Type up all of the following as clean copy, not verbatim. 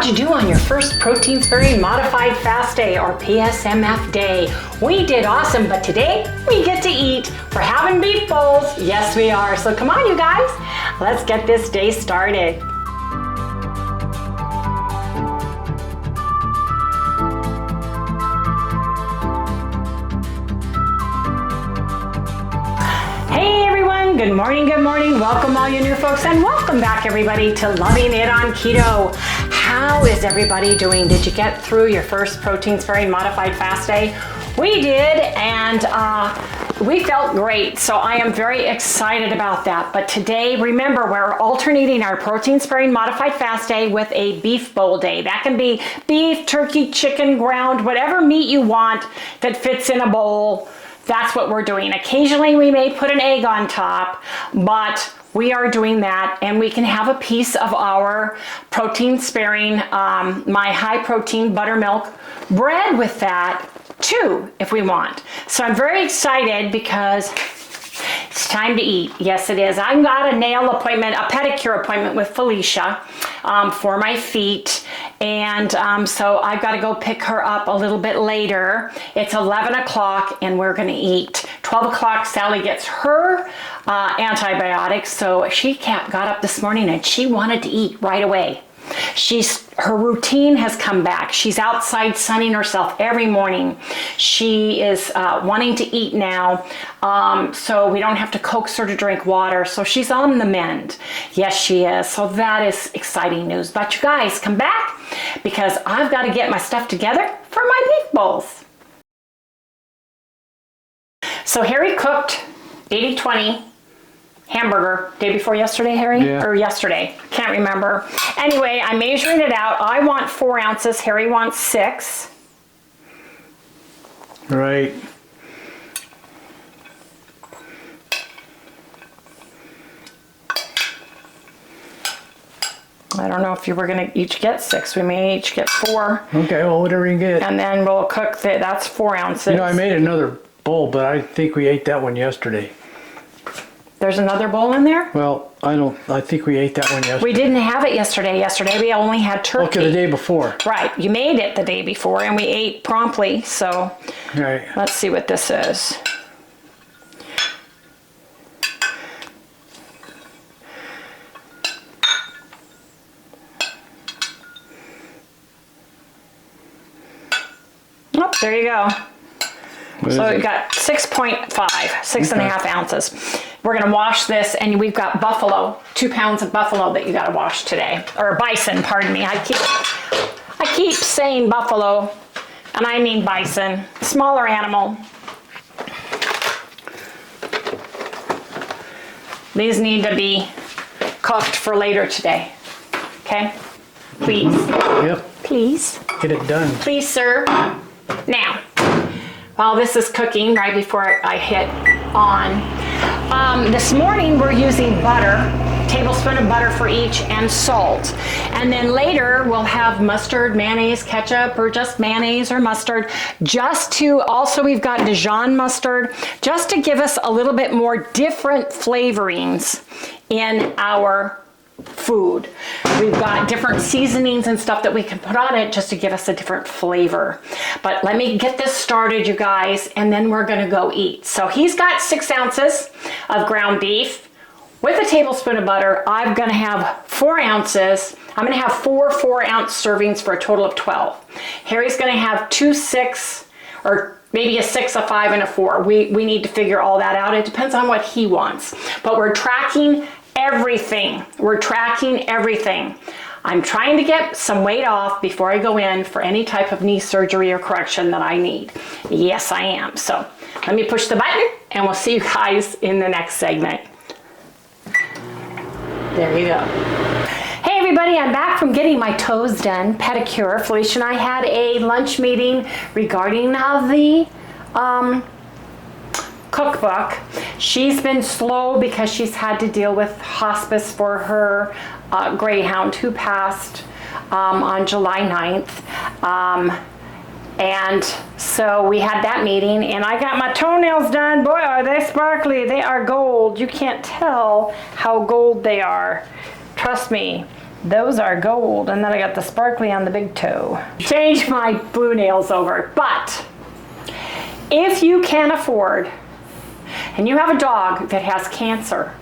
How'd you do on your first protein sparing modified fast day or PSMF day? We did awesome, but today we get to eat. We're having beef bowls. Yes, we are. So come on, you guys. Let's get this day started. Hey everyone, good morning, good morning. Welcome all you new folks and welcome back everybody to Loving It on Keto. How is everybody doing? Did you get through your first protein sparing modified fast day? We did, and we felt great. So I am very excited about that. But today, remember, we're alternating our protein sparing modified fast day with a beef bowl day. That can be beef, turkey, chicken, ground, whatever meat you want that fits in a bowl. That's what we're doing. Occasionally we may put an egg on top, but we are doing that, and we can have a piece of our protein sparing, my high protein buttermilk bread with that too, if we want. So I'm very excited because it's time to eat. Yes, it is. I've got a nail appointment, a pedicure appointment with Felicia for my feet. And so I've got to go pick her up a little bit later. It's 11 o'clock and we're going to eat. 12 o'clock, Sally gets her antibiotics. So she got up this morning and she wanted to eat right away. Her routine has come back. She's outside sunning herself every morning. She is wanting to eat now, so we don't have to coax her to drink water. So she's on the mend. Yes, she is. So that is exciting news. But you guys, come back because I've got to get my stuff together for my beef bowls. So Harry cooked 80-20 hamburger day before yesterday, Harry? Yeah. Or yesterday, can't remember. Anyway, I'm measuring it out. I want 4 ounces, Harry wants 6. Right. I don't know if you were gonna each get 6. We may each get 4. Okay, well, whatever you get. And then we'll cook that's 4 ounces. You know, I made another bowl, but I think we ate that one yesterday. There's another bowl in there? Well, I think we ate that one yesterday. We didn't have it yesterday. Yesterday we only had turkey. Okay, the day before. Right, you made it the day before and we ate promptly, so Right. let's see what this is. Oh, there you go. So we've got 6.5, 6.5 ounces. We're gonna wash this, and we've got buffalo, 2 pounds of buffalo that you gotta wash today. Or bison, pardon me. I keep saying buffalo, and I mean bison, smaller animal. These need to be cooked for later today, okay? Please. Yep. Please. Get it done. Please, sir. Now, while this is cooking, right before I hit on, this morning we're using butter, tablespoon of butter for each, and salt. And then later we'll have mustard, mayonnaise, ketchup, or just mayonnaise or mustard, also we've got Dijon mustard, just to give us a little bit more different flavorings in our food. We've got different seasonings and stuff that we can put on it just to give us a different flavor. But let me get this started, you guys, and then we're gonna go eat. So he's got 6 ounces of ground beef with a tablespoon of butter. I'm gonna have 4 ounces. I'm gonna have 4 4-ounce servings for a total of 12. Harry's gonna have 2 6, or maybe a 6, a 5, and a 4. We need to figure all that out. It depends on what he wants. But we're tracking everything. We're tracking everything. I'm trying to get some weight off before I go in for any type of knee surgery or correction that I need. Yes, I am. So let me push the button and we'll see you guys in the next segment. There you go. Hey everybody, I'm back from getting my toes done, pedicure. Felicia and I had a lunch meeting regarding the cookbook. She's been slow because she's had to deal with hospice for her greyhound who passed on July 9th. And so we had that meeting and I got my toenails done. Boy, are they sparkly. They are gold. You can't tell how gold they are. Trust me. Those are gold, and then I got the sparkly on the big toe. Change my blue nails over, but if you can afford, and you have a dog that has cancer,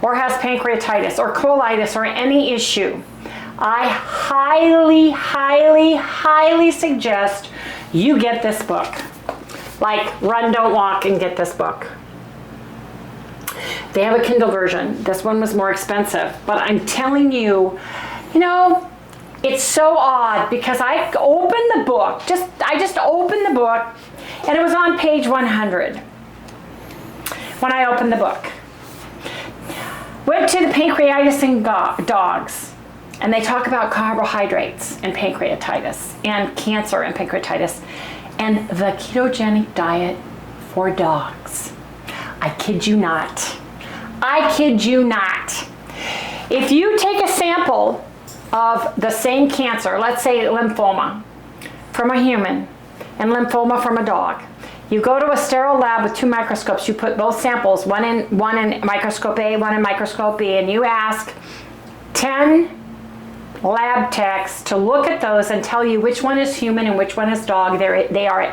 or has pancreatitis, or colitis, or any issue, I highly, highly, highly suggest you get this book. Like, run, don't walk, and get this book. They have a Kindle version. This one was more expensive, but I'm telling you, you know, it's so odd because I opened the book, I just opened the book, and it was on page 100 when I opened the book. Went to the pancreatitis in dogs, and they talk about carbohydrates and pancreatitis, and cancer and pancreatitis, and the ketogenic diet for dogs. I kid you not. I kid you not. If you take a sample of the same cancer, let's say lymphoma, from a human and lymphoma from a dog, you go to a sterile lab with 2 microscopes, you put both samples, one in microscope A, one in microscope B, and you ask 10 lab techs to look at those and tell you which one is human and which one is dog. They are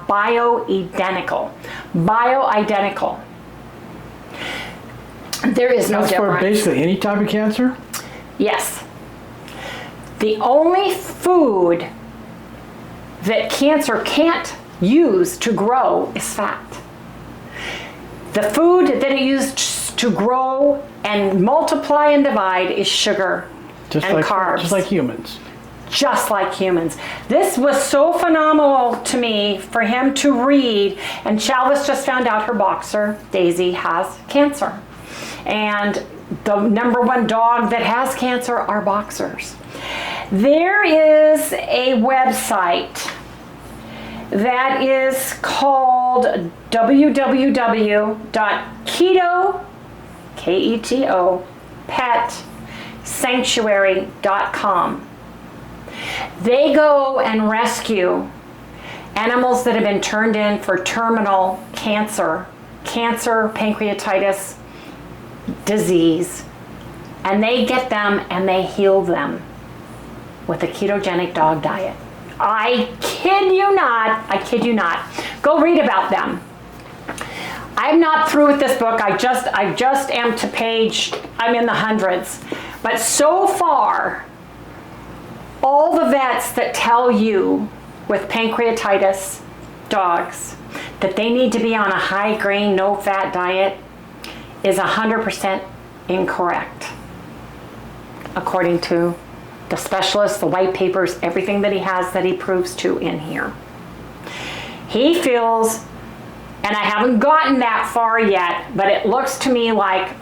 bioidentical. Bioidentical. There is no difference. That's for basically any type of cancer? Yes. The only food that cancer can't use to grow is fat. The food that it used to grow and multiply and divide is sugar and carbs. Just like humans. Just like humans. This was so phenomenal to me for him to read, and Chalvis just found out her boxer, Daisy, has cancer. And the #1 dog that has cancer are boxers. There is a website that is called www.keto, Keto, petsanctuary.com. They go and rescue animals that have been turned in for terminal cancer, pancreatitis, disease, and they get them and they heal them with a ketogenic dog diet. I kid you not. I kid you not. Go read about them. I'm not through with this book. I just am to page, I'm in the hundreds. But so far, all the vets that tell you with pancreatitis dogs that they need to be on a high grain, no fat diet is 100% incorrect. According to the specialists, the white papers, everything that he has that he proves to in here. He feels, and I haven't gotten that far yet, but it looks to me like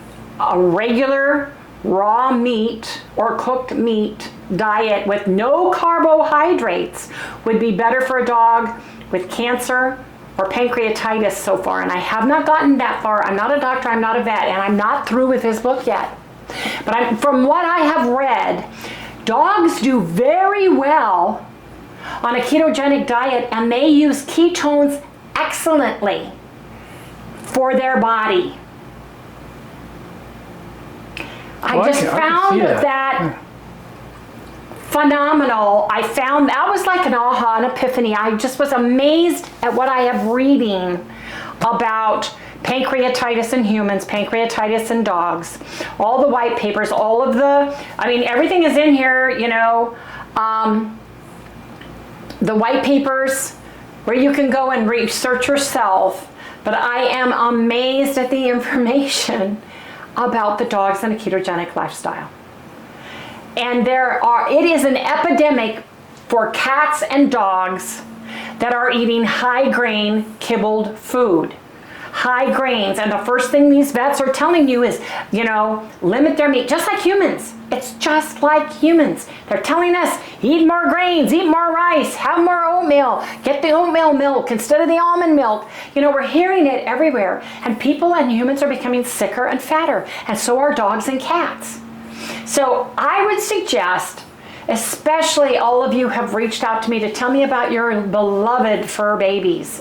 a regular raw meat or cooked meat diet with no carbohydrates would be better for a dog with cancer or pancreatitis so far. And I have not gotten that far. I'm not a doctor, I'm not a vet, and I'm not through with his book yet. But from what I have read, dogs do very well on a ketogenic diet, and they use ketones excellently for their body. I just found that phenomenal. I found that was like an aha, an epiphany. I just was amazed at what I have reading about pancreatitis in humans, pancreatitis in dogs, all the white papers, all of the, I mean, everything is in here, you know, the white papers where you can go and research yourself, but I am amazed at the information about the dogs and a ketogenic lifestyle. And it is an epidemic for cats and dogs that are eating high grain kibbled food. High grains, and the first thing these vets are telling you is, you know, limit their meat, just like humans. It's just like humans. They're telling us, eat more grains, eat more rice, have more oatmeal, get the oatmeal milk instead of the almond milk. You know, we're hearing it everywhere, and people and humans are becoming sicker and fatter, and so are dogs and cats. So I would suggest, especially all of you have reached out to me to tell me about your beloved fur babies,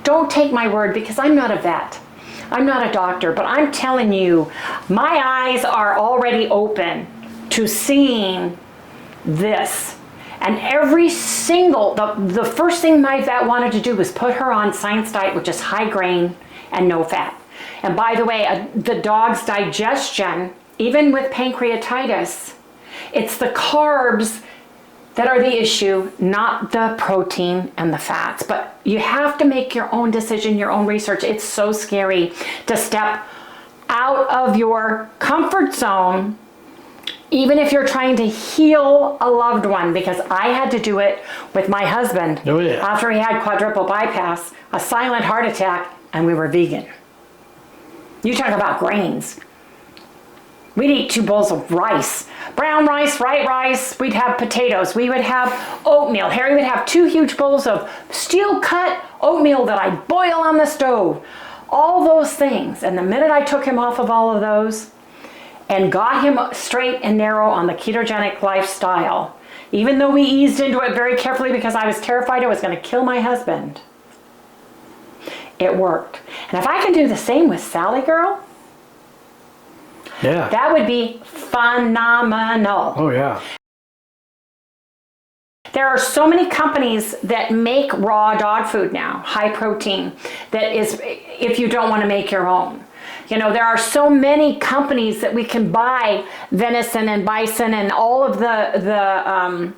Don't take my word, because I'm not a vet. I'm not a doctor, but I'm telling you, my eyes are already open to seeing this. And every single, the first thing my vet wanted to do was put her on science diet, which is high grain and no fat. And by the way, the dog's digestion, even with pancreatitis, it's the carbs that are the issue, not the protein and the fats. But you have to make your own decision, your own research. It's so scary to step out of your comfort zone, even if you're trying to heal a loved one, because I had to do it with my husband after he had quadruple bypass, a silent heart attack, and we were vegan. You talk about grains. We'd eat 2 bowls of rice, brown rice, white rice. We'd have potatoes. We would have oatmeal. Harry would have 2 huge bowls of steel cut oatmeal that I'd boil on the stove. All those things. And the minute I took him off of all of those and got him straight and narrow on the ketogenic lifestyle, even though we eased into it very carefully because I was terrified I was going to kill my husband, it worked. And if I can do the same with Sally Girl, yeah, that would be phenomenal. Oh yeah. There are so many companies that make raw dog food now, high protein, that is, if you don't want to make your own. You know, there are so many companies that we can buy venison and bison and all of the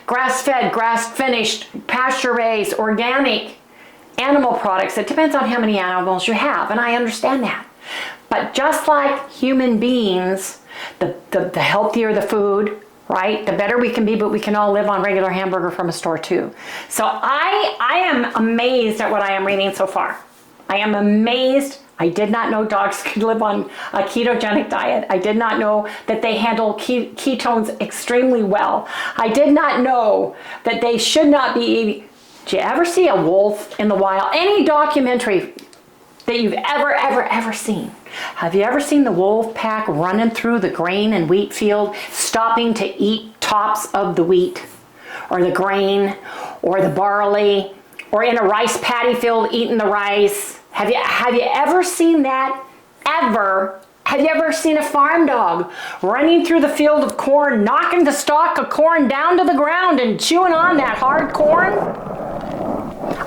grass-fed, grass-finished, pasture-raised, organic animal products. It depends on how many animals you have, and I understand that. But just like human beings, the healthier the food, right? The better we can be, but we can all live on regular hamburger from a store too. So I am amazed at what I am reading so far. I am amazed. I did not know dogs could live on a ketogenic diet. I did not know that they handle ketones extremely well. I did not know that they should not be eating. Did you ever see a wolf in the wild? Any documentary that you've ever seen? Have you ever seen the wolf pack running through the grain and wheat field, stopping to eat tops of the wheat or the grain or the barley, or in a rice paddy field eating the rice? Have you ever seen that? Ever? Have you ever seen a farm dog running through the field of corn, knocking the stalk of corn down to the ground and chewing on that hard corn?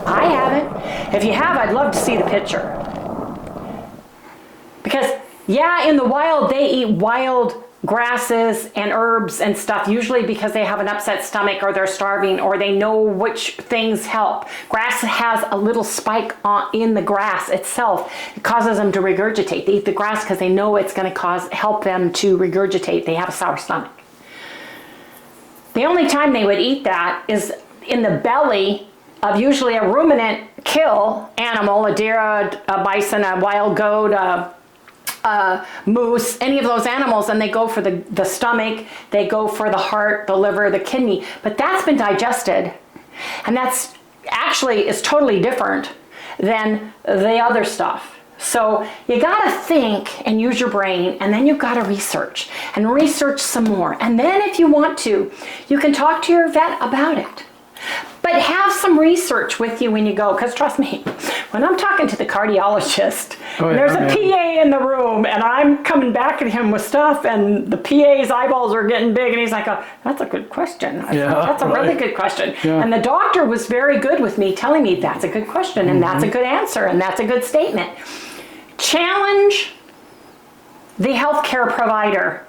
I haven't. If you have, I'd love to see the picture. Because, yeah, in the wild, they eat wild grasses and herbs and stuff, usually because they have an upset stomach or they're starving or they know which things help. Grass has a little spike in the grass itself. It causes them to regurgitate. They eat the grass because they know it's going to help them to regurgitate. They have a sour stomach. The only time they would eat that is in the belly of usually a ruminant kill animal, a deer, a bison, a wild goat, moose, any of those animals, and they go for the stomach, they go for the heart, the liver, the kidney, but that's been digested, and that's actually is totally different than the other stuff. So you gotta think and use your brain, and then you've gotta research and research some more, and then if you want to, you can talk to your vet about it. But have some research with you when you go, because trust me, when I'm talking to the cardiologist, there's a PA in the room, and I'm coming back at him with stuff, and the PA's eyeballs are getting big, and he's like, oh, that's a good question. That's a really good question. Yeah. And the doctor was very good with me, telling me that's a good question, and that's a good answer, and that's a good statement. Challenge the healthcare provider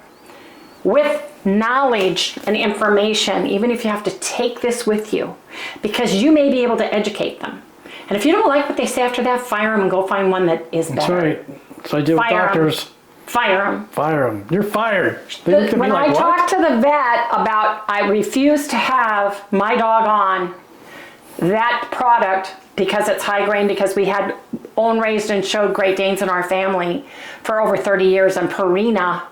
with knowledge and information, even if you have to take this with you, because you may be able to educate them. And if you don't like what they say after that, fire them and go find one that is better. That's right. So I do with doctors. Fire them. Fire them. You're fired. When I talked to the vet about I refuse to have my dog on that product because it's high grain, because we had own raised and showed Great Danes in our family for over 30 years, and Purina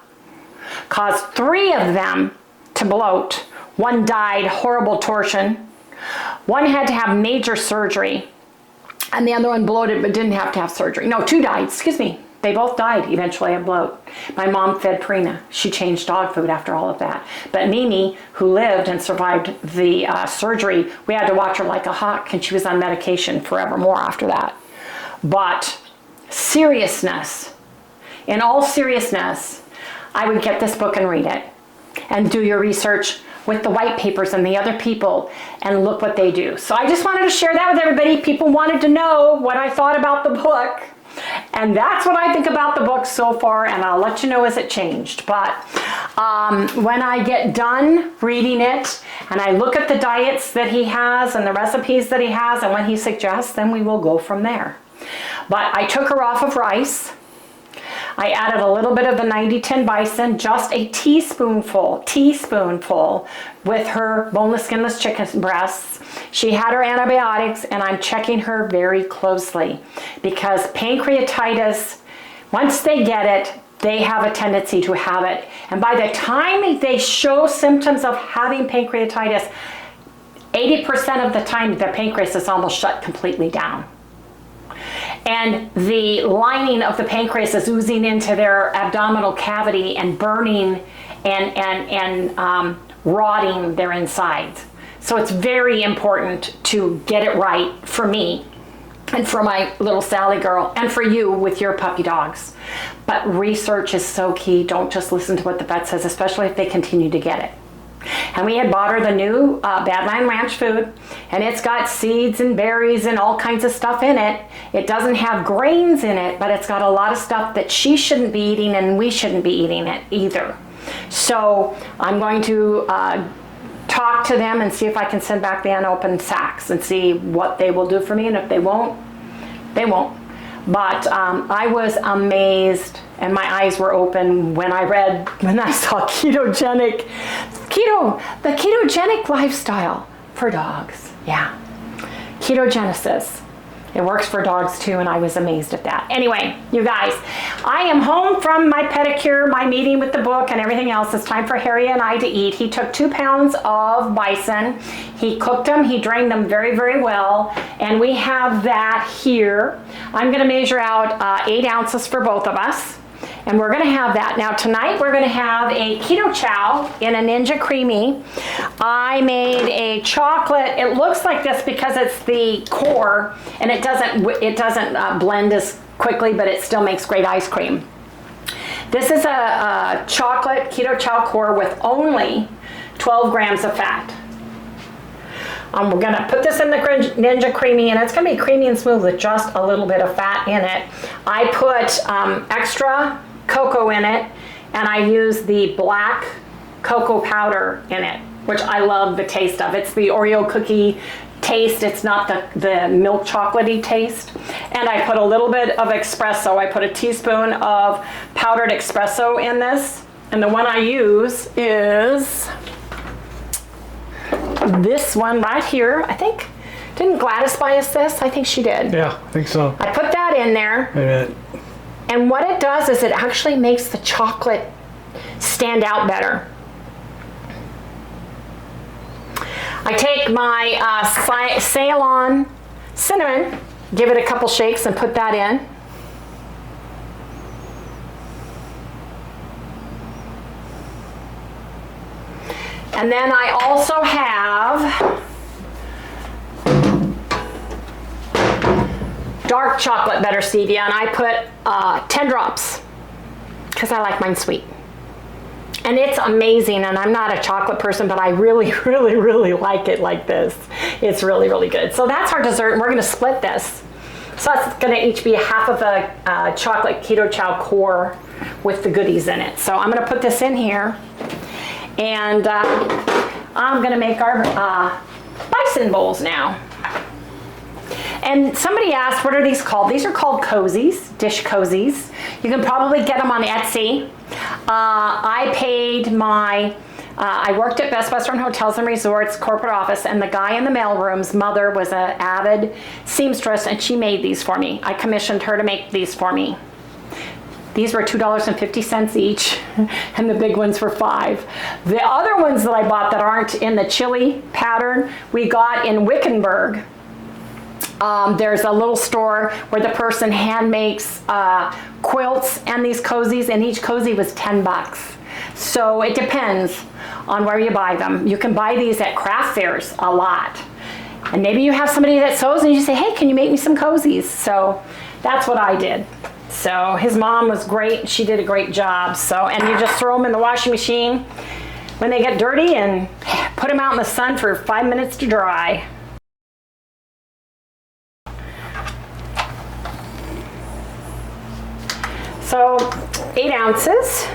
caused 3 of them to bloat. 1 died, horrible torsion. 1 had to have major surgery, and the other one bloated but didn't have to have surgery. No, 2 died, excuse me. They both died eventually of bloat. My mom fed Purina. She changed dog food after all of that. But Mimi, who lived and survived the surgery, we had to watch her like a hawk, and she was on medication forevermore after that. But seriousness, in all seriousness, I would get this book and read it and do your research with the white papers and the other people and look what they do. So I just wanted to share that with everybody. People wanted to know what I thought about the book. And that's what I think about the book so far, and I'll let you know as it changed. But when I get done reading it and I look at the diets that he has and the recipes that he has and what he suggests, then we will go from there. But I took her off of rice. I added a little bit of the 90-10 bison, just a teaspoonful with her boneless, skinless chicken breasts. She had her antibiotics, and I'm checking her very closely because pancreatitis, once they get it, they have a tendency to have it. And by the time they show symptoms of having pancreatitis, 80% of the time their pancreas is almost shut completely down. And the lining of the pancreas is oozing into their abdominal cavity and burning and rotting their insides. So it's very important to get it right for me and for my little Sally girl and for you with your puppy dogs. But research is so key. Don't just listen to what the vet says, especially if they continue to get it. And we had bought her the new Badland Ranch food, and it's got seeds and berries and all kinds of stuff in it. It doesn't have grains in it, but it's got a lot of stuff that she shouldn't be eating and we shouldn't be eating it either. So I'm going to talk to them and see if I can send back the unopened sacks and see what they will do for me, and if they won't, they won't. But I was amazed and my eyes were open when I saw the ketogenic lifestyle for dogs. Yeah, ketogenesis. It works for dogs too, and I was amazed at that. Anyway, you guys, I am home from my pedicure, my meeting with the book, and everything else. It's time for Harry and I to eat. He took 2 pounds of bison. He cooked them. He drained them very, very well. And we have that here. I'm going to measure out 8 ounces for both of us. And we're going to have that. Now tonight we're going to have a keto chow in a Ninja Creamy. I made a chocolate. It looks like this because it's the core and it doesn't blend as quickly, but it still makes great ice cream. This is a chocolate keto chow core with only 12 grams of fat. We're going to put this in the Ninja Creamy, and it's going to be creamy and smooth with just a little bit of fat in it. I put extra cocoa in it, and I use the black cocoa powder in it, which I love the taste of. It's the Oreo cookie taste. It's not the milk chocolatey taste. And I put a little bit of espresso. I put a teaspoon of powdered espresso in this, and the one I use is this one right here. I think, didn't Gladys buy us this? I think she did. Yeah, I think so. I put that in there. Wait a minute. And what it does is it actually makes the chocolate stand out better. I take my Ceylon cinnamon, give it a couple shakes and put that in. And then I also have dark chocolate better stevia, and I put 10 drops because I like mine sweet. And it's amazing, and I'm not a chocolate person, but I really, really, really like it like this. It's really, really good. So that's our dessert, and we're going to split this. So that's going to each be half of a chocolate keto chow core with the goodies in it. So I'm going to put this in here, and I'm going to make our bison bowls now. And somebody asked, what are these called? These are called cozies, dish cozies. You can probably get them on Etsy. I worked at Best Western Hotels and Resorts corporate office, and the guy in the mailroom's mother was an avid seamstress, and she made these for me. I commissioned her to make these for me. These were $2.50 each, and the big ones were $5. The other ones that I bought that aren't in the chili pattern, we got in Wickenburg. There's a little store where the person hand makes quilts and these cozies, and each cozy was $10. So it depends on where you buy them. You can buy these at craft fairs a lot. And maybe you have somebody that sews and you say, hey, can you make me some cozies? So That's what I did. So his mom was great. She did a great job. So, and you just throw them in the washing machine when they get dirty and put them out in the sun for 5 minutes to dry. So 8 ounces.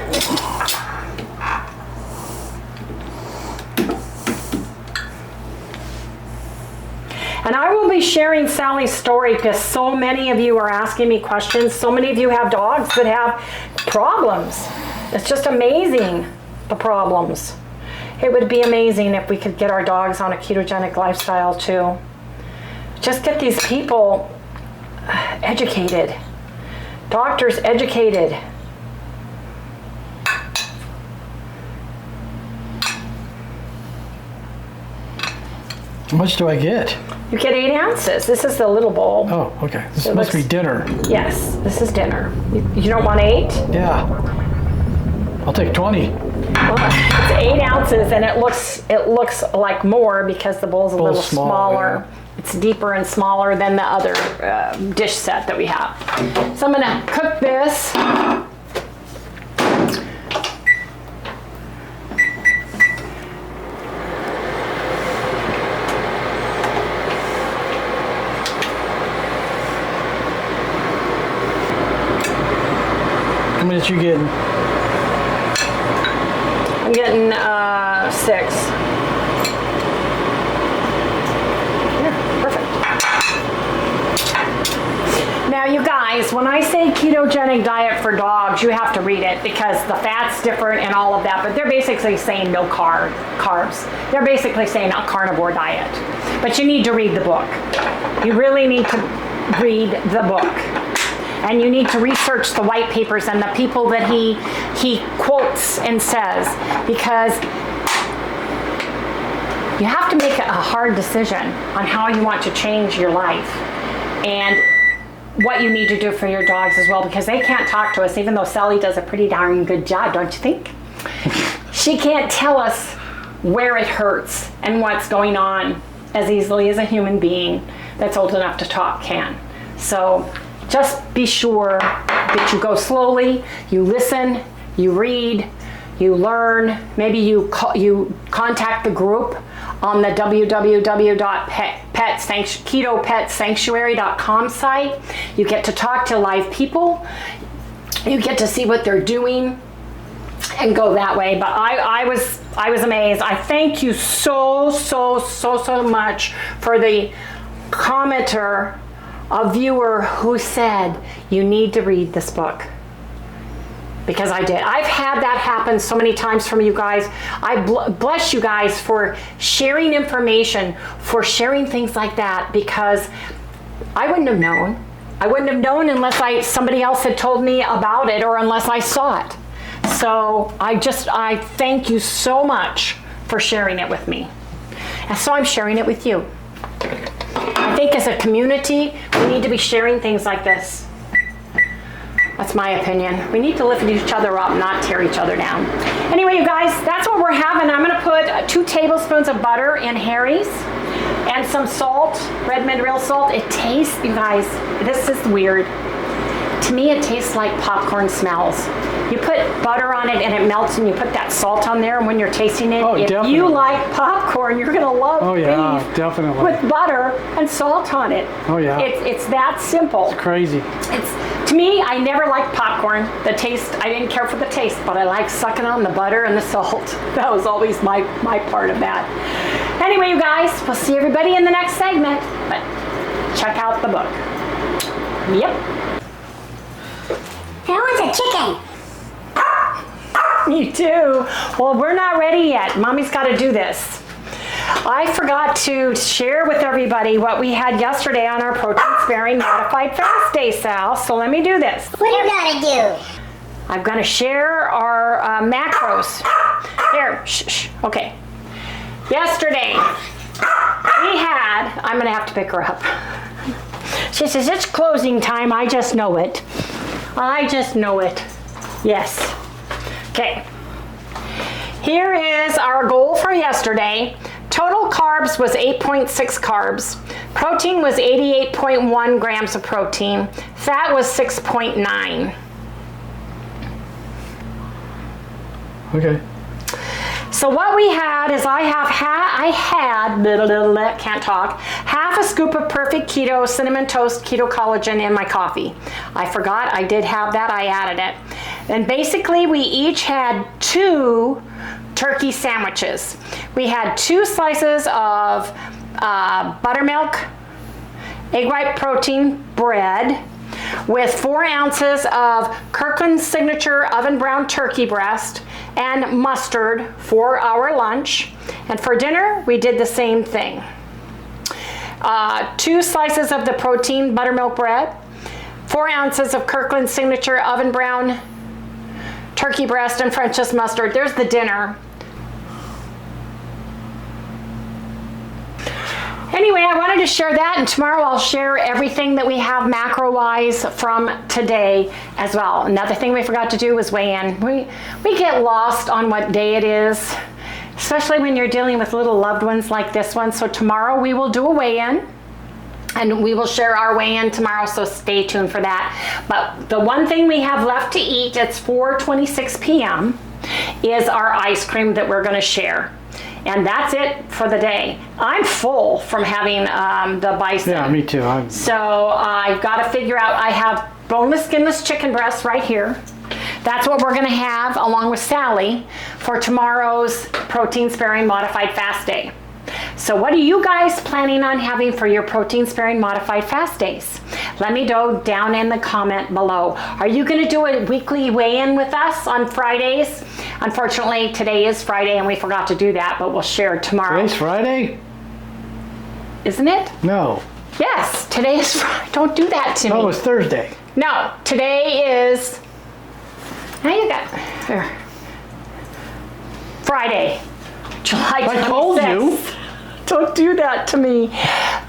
And I will be sharing Sally's story because so many of you are asking me questions. So many of you have dogs that have problems. It's just amazing, the problems. It would be amazing if we could get our dogs on a ketogenic lifestyle too. Just get these people educated. Doctors educated. How much do I get? You get 8 ounces. This is the little bowl. Oh, okay. This must be dinner. Yes, this is dinner. You don't want 8? Yeah. I'll take 20. Well, it's 8 ounces, and it looks like more because the bowl's a little smaller. Yeah. It's deeper and smaller than the other dish set that we have. So I'm gonna cook this. How many you getting? I'm getting 6. Yeah, perfect. Now you guys, when I say ketogenic diet for dogs, you have to read it because the fat's different and all of that, but they're basically saying no carbs. They're basically saying a carnivore diet. But you need to read the book. You really need to read the book. And you need to research the white papers and the people that he quotes and says, because you have to make a hard decision on how you want to change your life and what you need to do for your dogs as well, because they can't talk to us, even though Sally does a pretty darn good job, don't you think? She can't tell us where it hurts and what's going on as easily as a human being that's old enough to talk can. So just be sure that you go slowly, you listen, you read, you learn. Maybe you contact the group on the www.ketopetsanctuary.com site. You get to talk to live people. You get to see what they're doing and go that way. But I was amazed. I thank you so much for the commenter, a viewer who said you need to read this book, because I did. I've had that happen so many times from you guys. I bless you guys for sharing information, for sharing things like that, because I wouldn't have known. I wouldn't have known unless somebody else had told me about it, or unless I saw it. So I thank you so much for sharing it with me. And so I'm sharing it with you. I think as a community, we need to be sharing things like this. That's my opinion. We need to lift each other up, not tear each other down. Anyway, you guys, that's what we're having. I'm gonna put 2 tablespoons of butter in Harry's and some salt, red mineral salt. It tastes, you guys, this is weird. To me, it tastes like popcorn smells. You put butter on it and it melts, and you put that salt on there, and when you're tasting it, if definitely. you like popcorn, you're gonna love beef definitely. with butter and salt on it. Oh yeah. It's that simple. It's crazy. To me, I never liked popcorn. The taste, I didn't care for the taste, but I like sucking on the butter and the salt. That was always my part of that. Anyway, you guys, we'll see everybody in the next segment, but check out the book. Yep. I want a chicken. Me too. Well, we're not ready yet. Mommy's got to do this. I forgot to share with everybody what we had yesterday on our protein-sparing modified fast day, Sal. So let me do this. What are you gonna do? I'm going to share our macros. Here, shh. Okay. Yesterday, we had, I'm going to have to pick her up. She says, it's closing time. I just know it. I just know it. Yes. Okay. Here is our goal for yesterday. Total carbs was 8.6 carbs. Protein was 88.1 grams of protein. Fat was 6.9. Okay. So what we had is I had, can't talk, half a scoop of perfect keto cinnamon toast keto collagen in my coffee. I forgot I did have that, I added it. And basically we each had 2 turkey sandwiches. We had 2 slices of buttermilk, egg white protein bread with 4 ounces of Kirkland's Signature oven brown turkey breast and mustard for our lunch. And for dinner, we did the same thing. 2 slices of the protein buttermilk bread, 4 ounces of Kirkland's Signature oven brown turkey breast and French's mustard. There's the dinner. Anyway, I wanted to share that, and tomorrow I'll share everything that we have macro-wise from today as well. Another thing we forgot to do was weigh in. We get lost on what day it is, especially when you're dealing with little loved ones like this one. So tomorrow we will do a weigh-in, and we will share our weigh-in tomorrow, so stay tuned for that. But the one thing we have left to eat, it's 4:26 p.m., is our ice cream that we're going to share. And that's it for the day. I'm full from having the bison. Yeah, me too. So I've got to figure out, I have boneless, skinless chicken breasts right here. That's what we're gonna have along with Sally for tomorrow's protein sparing modified fast day. So what are you guys planning on having for your protein sparing modified fast days? Let me know down in the comment below. Are you gonna do a weekly weigh-in with us on Fridays? Unfortunately, today is Friday and we forgot to do that, but we'll share tomorrow. Today's Friday? Isn't it? No. Yes, today is Friday. Don't do that to me. Oh, it's Thursday. No, today is, now you got, here. Friday, July 26th. I told you. Don't do that to me.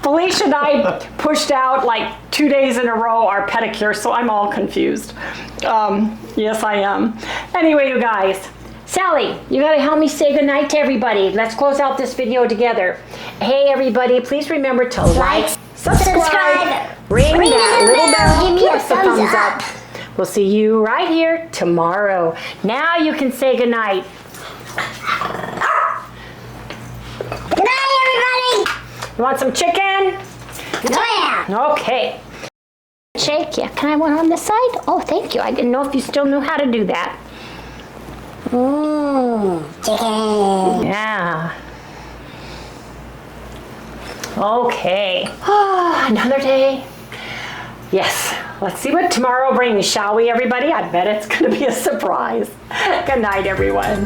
Felicia and I pushed out like 2 days in a row our pedicure, so I'm all confused. Yes, I am. Anyway, you guys, Sally, you gotta help me say goodnight to everybody. Let's close out this video together. Hey, everybody, please remember to like, subscribe, ring that little bell, give us a thumbs up. We'll see you right here tomorrow. Now you can say goodnight. Good night, everybody. You want some chicken? Oh, yeah. Okay. Shake, yeah. Can I have one on this side? Oh, thank you. I didn't know if you still knew how to do that. Chicken. Yeah. Okay. Another day. Yes. Let's see what tomorrow brings, shall we, everybody? I bet it's going to be a surprise. Good night, everyone.